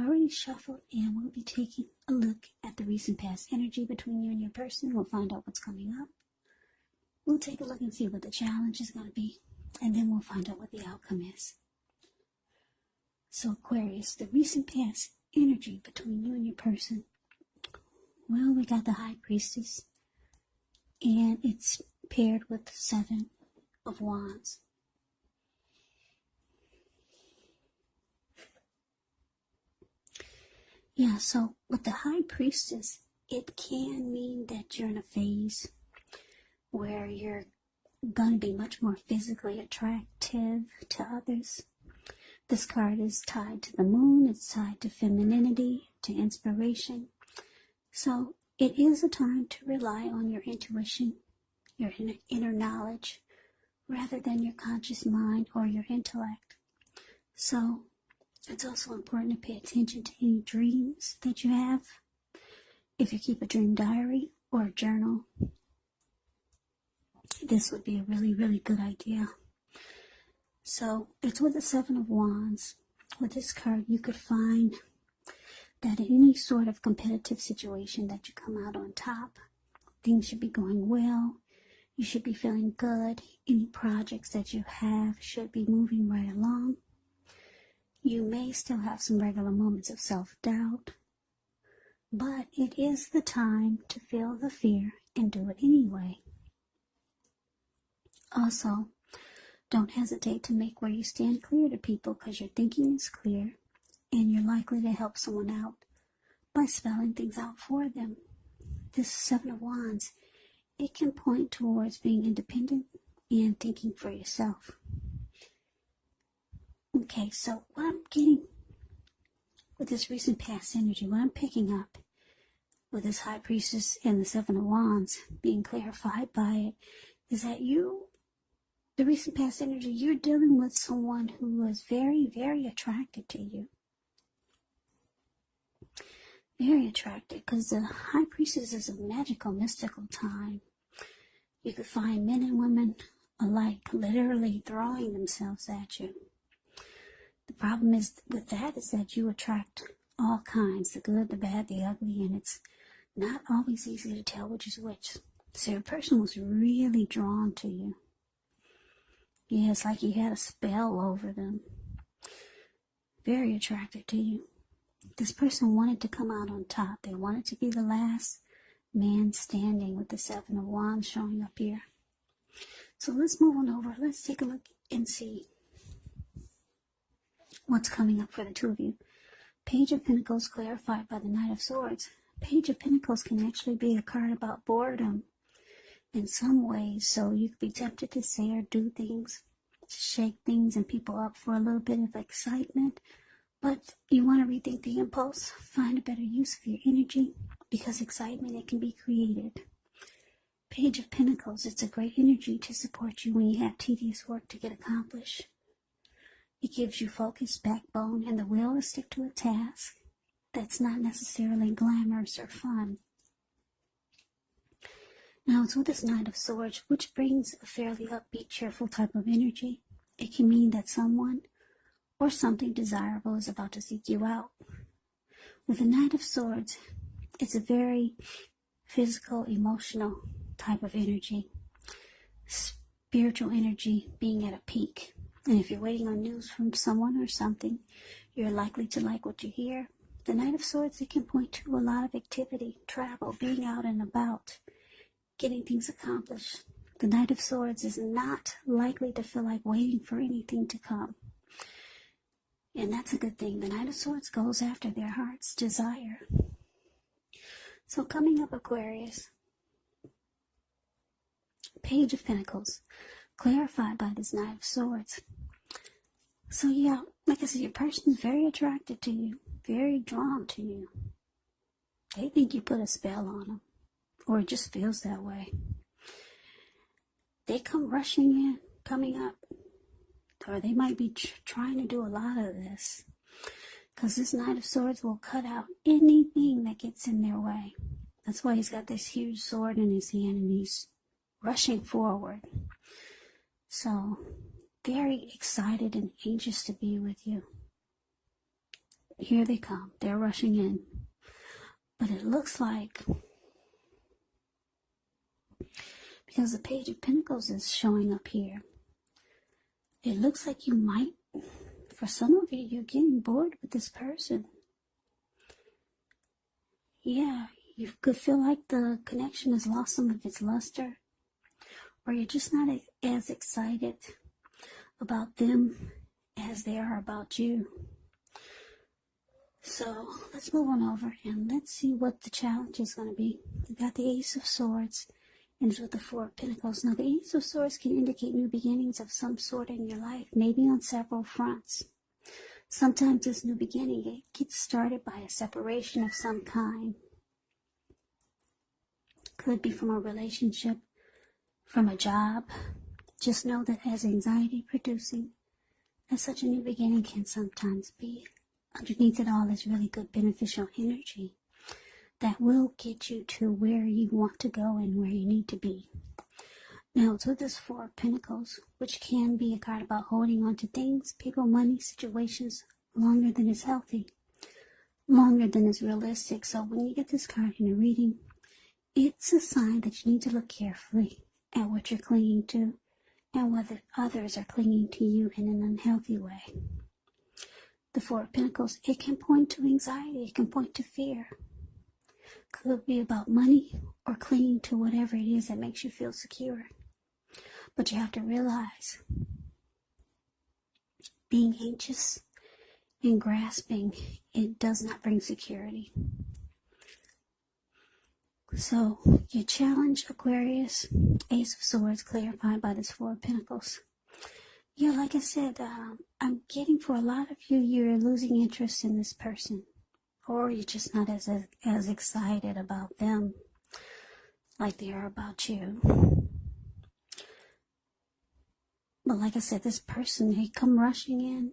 already shuffled, and we'll be taking a look at the recent past energy between you and your person. We'll find out what's coming up. We'll take a look and see what the challenge is going to be, and then we'll find out what the outcome is. So Aquarius, the recent past energy between you and your person. Well, we got the High Priestess, and it's paired with the Seven of Wands. Yeah, so with the High Priestess, it can mean that you're in a phase where you're going to be much more physically attractive to others. This card is tied to the moon. It's tied to femininity, to inspiration. So it is a time to rely on your intuition, your inner knowledge, rather than your conscious mind or your intellect. So it's also important to pay attention to any dreams that you have. If you keep a dream diary or a journal, this would be a really, really good idea. So it's with the Seven of Wands. With this card, you could find that in any sort of competitive situation that you come out on top. Things should be going well. You should be feeling good. Any projects that you have should be moving right along. You may still have some regular moments of self-doubt, but it is the time to feel the fear and do it anyway. Also, don't hesitate to make where you stand clear to people, because your thinking is clear and you're likely to help someone out by spelling things out for them. This Seven of Wands, it can point towards being independent and thinking for yourself. Okay, so what I'm getting with this recent past energy, what I'm picking up with this High Priestess and the Seven of Wands being clarified by it, is that the recent past energy, you're dealing with someone who was very, very attracted to you. Very attracted, because the High Priestess is a magical, mystical time. You could find men and women alike literally throwing themselves at you. The problem is with that is that you attract all kinds, the good, the bad, the ugly, and it's not always easy to tell which is which. So your person was really drawn to you. Yeah, it's like you had a spell over them. Very attracted to you. This person wanted to come out on top. They wanted to be the last man standing, with the Seven of Wands showing up here. So let's move on over. Let's take a look and see what's coming up for the two of you. Page of Pentacles clarified by the Knight of Swords. Page of Pentacles can actually be a card about boredom in some ways. So you could be tempted to say or do things to shake things and people up for a little bit of excitement. But you want to rethink the impulse, find a better use of your energy, because excitement, it can be created. Page of Pentacles, it's a great energy to support you when you have tedious work to get accomplished. It gives you focus, backbone, and the will to stick to a task that's not necessarily glamorous or fun. Now it's with this Knight of Swords, which brings a fairly upbeat, cheerful type of energy. It can mean that someone or something desirable is about to seek you out. With the Knight of Swords, it's a very physical, emotional type of energy. Spiritual energy being at a peak. And if you're waiting on news from someone or something, you're likely to like what you hear. The Knight of Swords, it can point to a lot of activity, travel, being out and about, getting things accomplished. The Knight of Swords is not likely to feel like waiting for anything to come. And that's a good thing. The Knight of Swords goes after their heart's desire. So coming up, Aquarius, Page of Pentacles, clarified by this Knight of Swords. So yeah, like I said, your person is very attracted to you, very drawn to you. They think you put a spell on them, or it just feels that way. They come rushing in, coming up, or they might be trying to do a lot of this, because this Knight of Swords will cut out anything that gets in their way. That's why he's got this huge sword in his hand and he's rushing forward. So, very excited and anxious to be with you. here they come. They're rushing in. But it looks like, because the Page of Pentacles is showing up here, it looks like you might, for some of you, you're getting bored with this person. Yeah, you could feel like the connection has lost some of its luster, or you're just not as excited about them as they are about you. So let's move on over and let's see what the challenge is going to be. We got the Ace of Swords and it's with the Four of Pentacles. Now the Ace of Swords can indicate new beginnings of some sort in your life, maybe on several fronts. Sometimes this new beginning, it gets started by a separation of some kind. Could be from a relationship, from a job. Just know that as anxiety producing, as such a new beginning can sometimes be, underneath it all is really good beneficial energy that will get you to where you want to go and where you need to be. Now it's with this Four of Pentacles, which can be a card about holding on to things, people, money, situations longer than is healthy, longer than is realistic. So when you get this card in a reading, it's a sign that you need to look carefully at what you're clinging to and whether others are clinging to you in an unhealthy way. The Four of Pentacles, it can point to anxiety, it can point to fear. Could be about money or clinging to whatever it is that makes you feel secure. But you have to realize, being anxious and grasping, it does not bring security. So, your challenge, Aquarius, Ace of Swords, clarified by this Four of Pentacles. Yeah, like I said, I'm getting for a lot of you, you're losing interest in this person. Or you're just not as excited about them like they are about you. But like I said, this person, they come rushing in,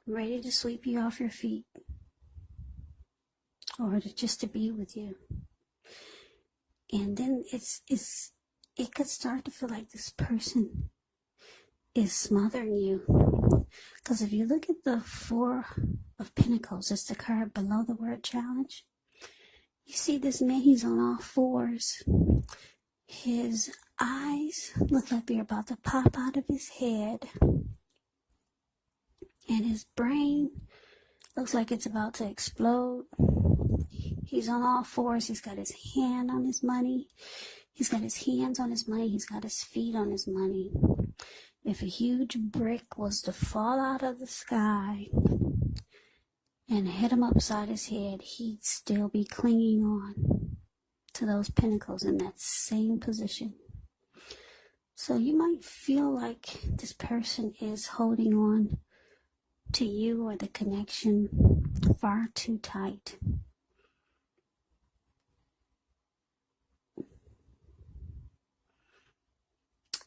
ready to sweep you off your feet. Or just to be with you. And then it could start to feel like this person is smothering you. Because if you look at the Four of Pentacles, it's the card below the word challenge. You see this man, he's on all fours. His eyes look like they're about to pop out of his head. And his brain looks like it's about to explode. He's on all fours. He's got his hand on his money. He's got his hands on his money. He's got his feet on his money. If a huge brick was to fall out of the sky and hit him upside his head, he'd still be clinging on to those pentacles in that same position. So you might feel like this person is holding on to you or the connection far too tight.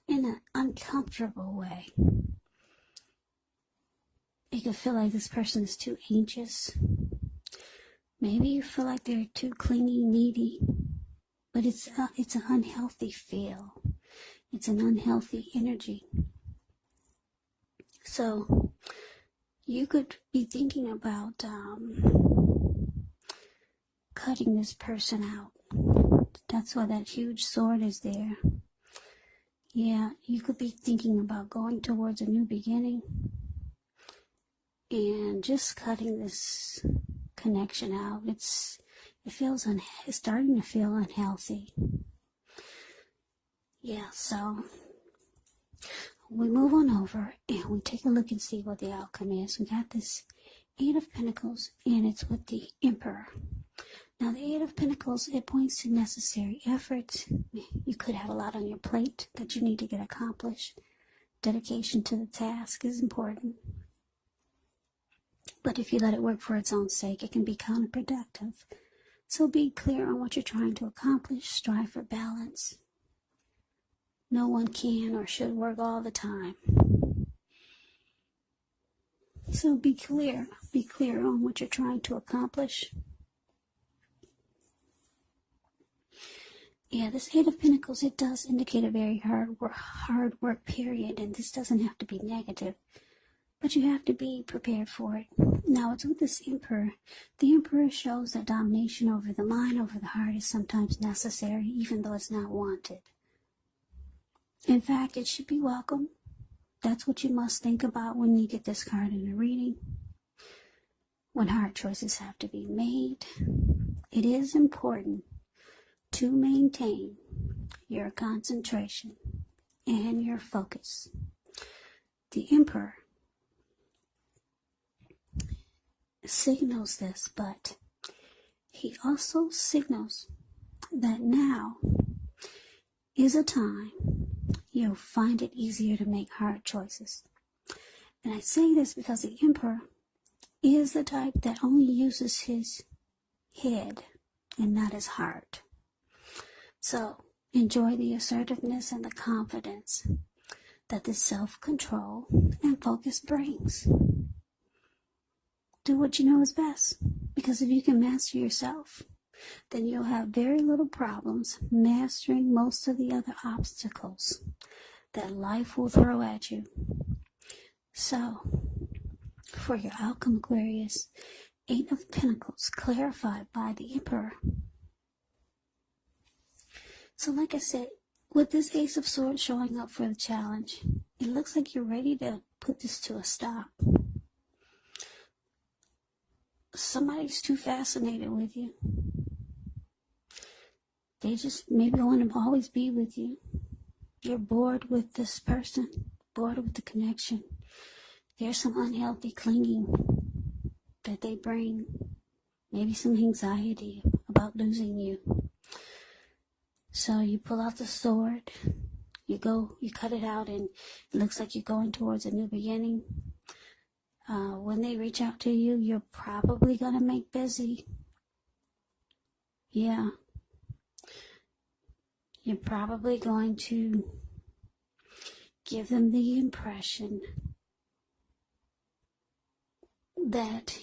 In an uncomfortable way. You can feel like this person is too anxious. Maybe you feel like they're too clingy, needy. But it's an unhealthy feel. It's an unhealthy energy. So you could be thinking about cutting this person out. That's why that huge sword is there. Yeah, you could be thinking about going towards a new beginning and just cutting this connection out. It's starting to feel unhealthy. Yeah, so we move on over and we take a look and see what the outcome is. We got this Eight of Pentacles and it's with the Emperor. Now, the Eight of Pentacles, it points to necessary efforts. You could have a lot on your plate that you need to get accomplished. Dedication to the task is important. But if you let it work for its own sake, it can be counterproductive. So be clear on what you're trying to accomplish. Strive for balance. No one can or should work all the time. So be clear. Be clear on what you're trying to accomplish. Yeah, this Eight of Pentacles, it does indicate a very hard work period, and this doesn't have to be negative. But you have to be prepared for it. Now, it's with this Emperor. The Emperor shows that domination over the mind, over the heart is sometimes necessary, even though it's not wanted. In fact, it should be welcome. That's what you must think about when you get this card in a reading. When hard choices have to be made, it is important to maintain your concentration and your focus. The Emperor signals this, but he also signals that now is a time you'll find it easier to make hard choices. And I say this because the Emperor is the type that only uses his head and not his heart. So enjoy the assertiveness and the confidence that this self-control and focus brings. Do what you know is best, because if you can master yourself, then you'll have very little problems mastering most of the other obstacles that life will throw at you. So, for your outcome, Aquarius, 8 of Pentacles clarified by the Emperor. So like I said, with this Ace of Swords showing up for the challenge, it looks like you're ready to put this to a stop. Somebody's too fascinated with you. They just maybe want to always be with you. You're bored with this person, bored with the connection. There's some unhealthy clinging that they bring. Maybe some anxiety about losing you. So you pull out the sword, you cut it out, and it looks like you're going towards a new beginning. When they reach out to you, you're probably going to make busy. Yeah. You're probably going to give them the impression that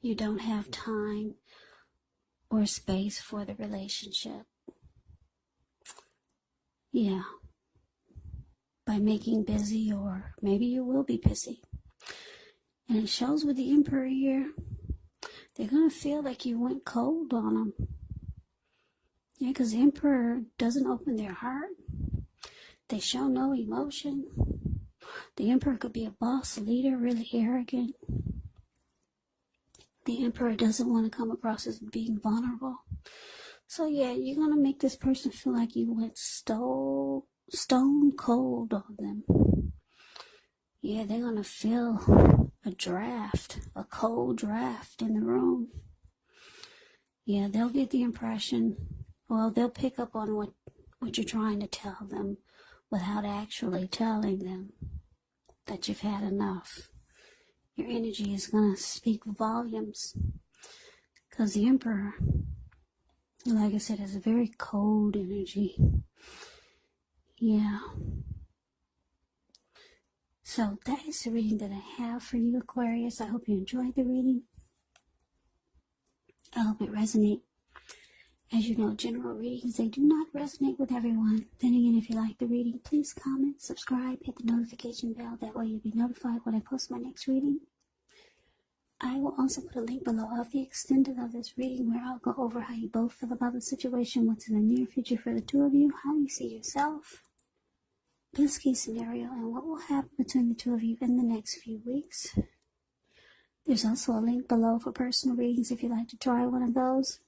you don't have time or space for the relationship. Yeah. By making busy, or maybe you will be busy. And it shows with the Emperor here, they're going to feel like you went cold on them. Yeah, because the Emperor doesn't open their heart. They show no emotion. The Emperor could be a boss leader, really arrogant. The Emperor doesn't want to come across as being vulnerable. So yeah, you're going to make this person feel like you went stone cold on them. Yeah, they're going to feel a cold draft in the room. Yeah, they'll get the impression, well, they'll pick up on what you're trying to tell them without actually telling them that you've had enough. Your energy is going to speak volumes, because the Emperor, like I said, has a very cold energy. Yeah. So that is the reading that I have for you, Aquarius. I hope you enjoyed the reading. I hope it resonates. As you know, general readings, they do not resonate with everyone. Then again, if you like the reading, please comment, subscribe, hit the notification bell. That way you'll be notified when I post my next reading. I will also put a link below of the extended of this reading, where I'll go over how you both feel about the situation, what's in the near future for the two of you, how you see yourself, best case scenario, and what will happen between the two of you in the next few weeks. There's also a link below for personal readings if you'd like to try one of those.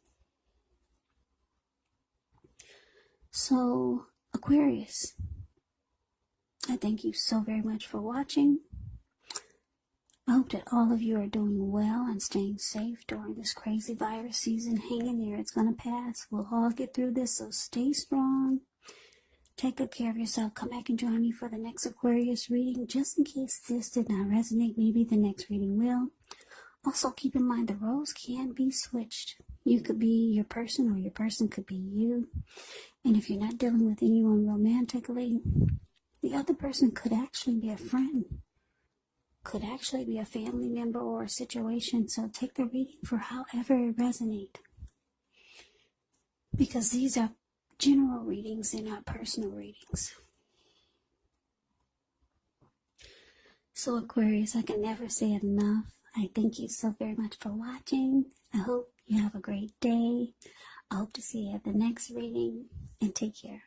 So, Aquarius, I thank you so very much for watching. I hope that all of you are doing well and staying safe during this crazy virus season. Hang in there. It's going to pass. We'll all get through this, so stay strong. Take good care of yourself. Come back and join me for the next Aquarius reading. Just in case this did not resonate, maybe the next reading will. Also, keep in mind the roles can be switched. You could be your person, or your person could be you. And if you're not dealing with anyone romantically, the other person could actually be a friend, could actually be a family member or a situation. So take the reading for however it resonates, because these are general readings, they're not personal readings. So Aquarius, I can never say it enough. I thank you so very much for watching. I hope you have a great day. I hope to see you at the next reading, and take care.